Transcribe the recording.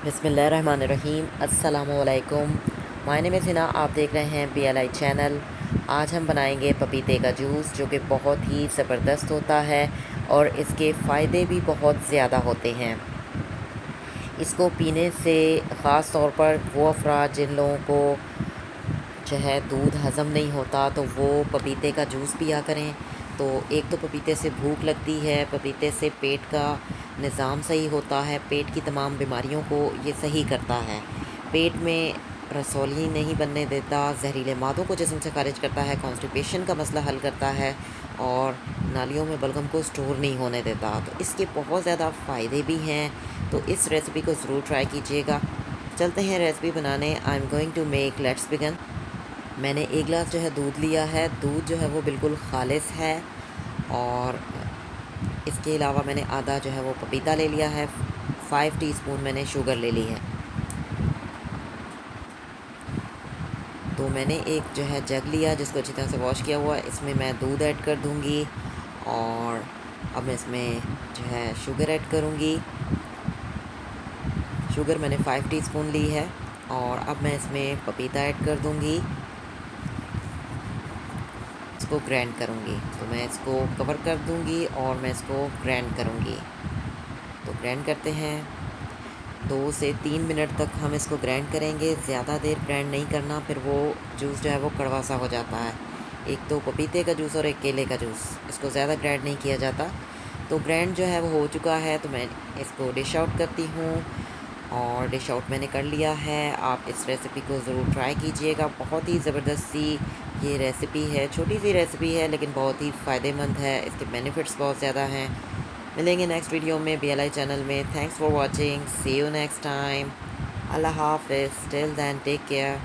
बिस्मिल्लाहिर्रहमानिर्रहीम। अस्सलामुअलैकुम। My name is Hina, आप देख रहे हैं BLI चैनल। आज हम बनाएंगे पपीते का जूस, जो कि बहुत ही ज़बरदस्त होता है और इसके फ़ायदे भी बहुत ज़्यादा होते हैं। इसको पीने से ख़ास तौर पर वो अफराद जिन लोगों को जो है दूध हज़म नहीं होता, तो वो पपीते का जूस पिया करें। तो एक तो पपीते से भूख लगती है, पपीते से पेट का निज़ाम सही होता है, पेट की तमाम बीमारियों को ये सही करता है। पेट में रसौली नहीं बनने देता, जहरीले मादों को जिस्म से खारिज करता है, कॉन्स्टिपेशन का मसला हल करता है और नालियों में बलगम को स्टोर नहीं होने देता। तो इसके बहुत ज़्यादा फ़ायदे भी हैं, तो इस रेसिपी को ज़रूर ट्राई कीजिएगा। चलते हैं रेसिपी बनाने। I am going to make, let's begin. मैंने 1 गिलास जो है दूध लिया है। दूध जो है वो बिल्कुल ख़ालिस है और इसके अलावा मैंने आधा जो है वो पपीता ले लिया है। 5 टीस्पून मैंने शुगर ले ली है। तो मैंने एक जो है जग लिया जिसको अच्छी तरह से वॉश किया हुआ है। इसमें मैं दूध ऐड कर दूँगी और अब मैं इसमें जो है शुगर ऐड करूँगी। शुगर मैंने 5 टीस्पून ली है और अब मैं इसमें पपीता ऐड कर दूँगी। इसको ग्राइंड करूँगी, तो मैं इसको कवर कर दूँगी और मैं इसको ग्राइंड करूँगी। तो ग्राइंड करते हैं। 2 से 3 मिनट तक हम इसको ग्राइंड करेंगे। ज़्यादा देर ग्राइंड नहीं करना, फिर वो जूस जो है वो कड़वा सा हो जाता है। एक तो पपीते का जूस और एक केले का जूस, इसको ज़्यादा ग्राइंड नहीं किया जाता। तो ग्राइंड जो है वो हो चुका है, तो मैं इसको डिश आउट करती हूँ और डिश आउट मैंने कर लिया है। आप इस रेसिपी को ज़रूर ट्राई कीजिएगा। बहुत ही ज़बरदस्त सी ये रेसिपी है। छोटी सी रेसिपी है लेकिन बहुत ही फ़ायदेमंद है। इसके बेनिफिट्स बहुत ज़्यादा हैं। मिलेंगे नेक्स्ट वीडियो में BLI चैनल में। Thanks for watching. See you next time. अल्लाह हाफ़िज़। Till then take care.